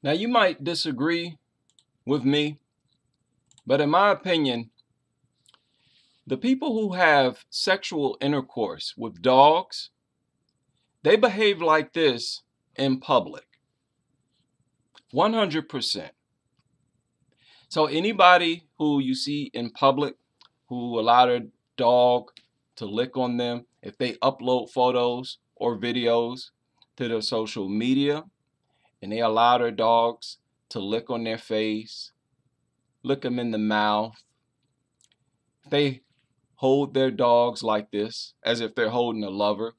Now, you might disagree with me, but in my opinion, the people who have sexual intercourse with dogs, they behave like this in public. 100%. So anybody who you see in public who allow their dog to lick on them, if they upload photos or videos to their social media and they allow their dogs to lick on their face, lick them in the mouth, if they hold their dogs like this as if they're holding a lover,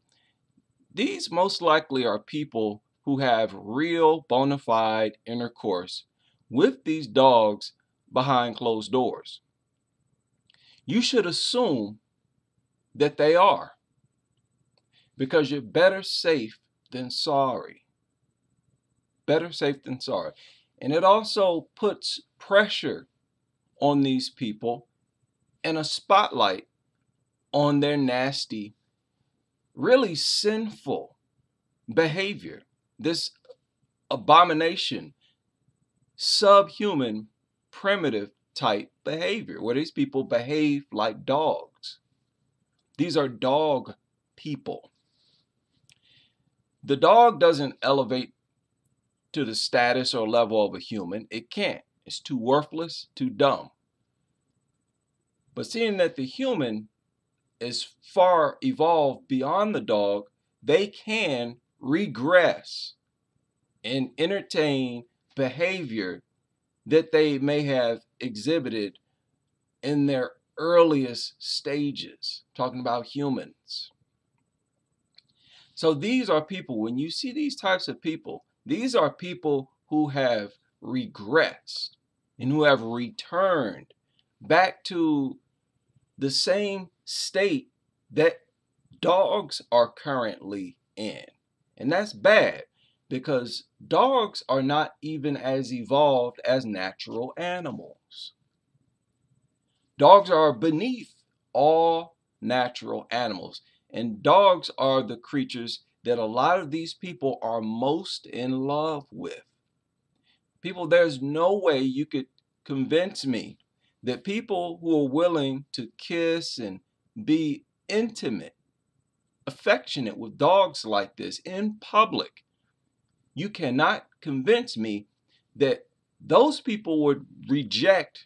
these most likely are people who have real bona fide intercourse with these dogs behind closed doors. You should assume that they are, because you're better safe than sorry. Better safe than sorry. And it also puts pressure on these people and a spotlight on their nasty, really sinful behavior. This abomination, subhuman, primitive type behavior where these people behave like dogs. These are dog people. The dog doesn't elevate to the status or level of a human. It can't. It's too worthless, too dumb. But seeing that the human is far evolved beyond the dog, they can regress and entertain behavior that they may have exhibited in their earliest stages, talking about humans. So these are people, when you see these types of people, these are people who have regressed and who have returned back to the same state that dogs are currently in. And that's bad, because dogs are not even as evolved as natural animals. Dogs are beneath all natural animals. And dogs are the creatures that a lot of these people are most in love with. People, there's no way you could convince me that people who are willing to kiss and be intimate, affectionate with dogs like this in public, you cannot convince me that those people would reject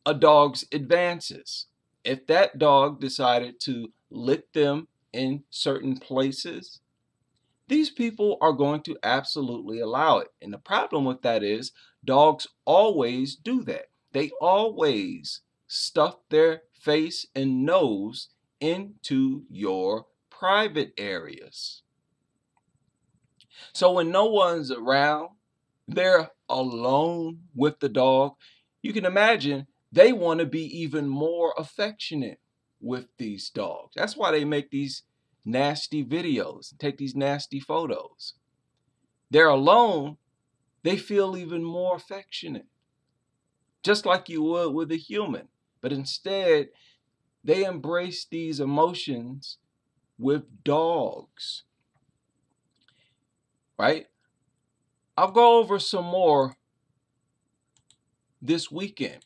a dog's advances. If that dog decided to lick them in certain places, these people are going to absolutely allow it. And the problem with that is dogs always do that. They always stuff their face and nose into your private areas. So when no one's around, they're alone with the dog. You can imagine they want to be even more affectionate with these dogs. That's why they make these nasty videos, take these nasty photos. They're alone, they feel even more affectionate, just like you would with a human. But instead, they embrace these emotions with dogs, right? I'll go over some more this weekend,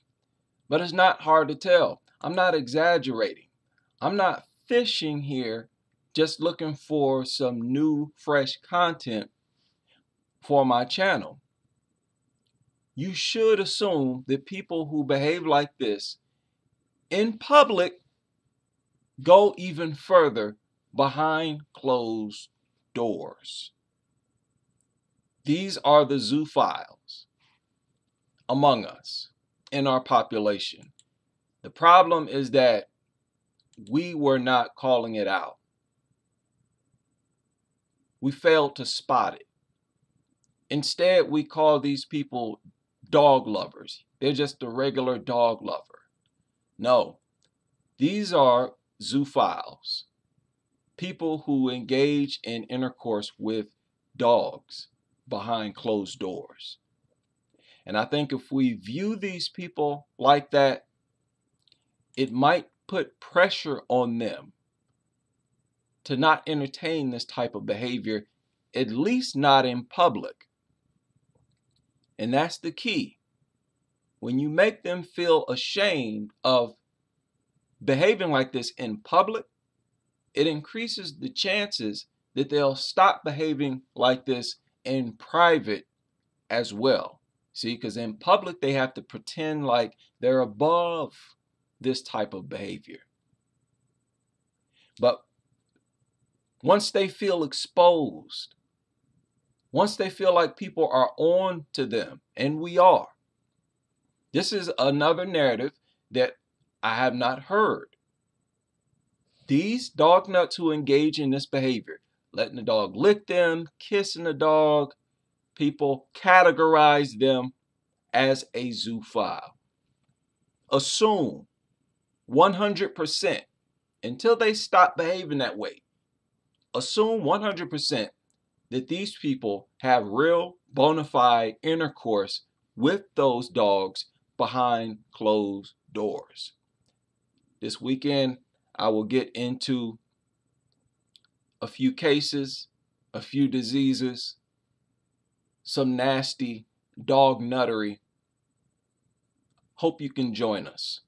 but it's not hard to tell. I'm not exaggerating. I'm not fishing here just looking for some new, fresh content for my channel. You should assume that people who behave like this in public go even further behind closed doors. These are the zoophiles among us in our population. The problem is that we were not calling it out. We failed to spot it. Instead, we call these people dog lovers. They're just a regular dog lover. No, these are zoophiles, people who engage in intercourse with dogs behind closed doors. And I think if we view these people like that, it might put pressure on them to not entertain this type of behavior, at least not in public. And that's the key. When you make them feel ashamed of behaving like this in public, it increases the chances that they'll stop behaving like this in private as well. See, because in public, they have to pretend like they're above this type of behavior. But once they feel exposed, once they feel like people are on to them, and we are, this is another narrative that I have not heard. These dog nuts who engage in this behavior, letting the dog lick them, kissing the dog, people categorize them as a zoophile. Assume 100% until they stop behaving that way. Assume 100% that these people have real bona fide intercourse with those dogs behind closed doors. This weekend, I will get into a few cases, a few diseases, some nasty dog nuttery. Hope you can join us.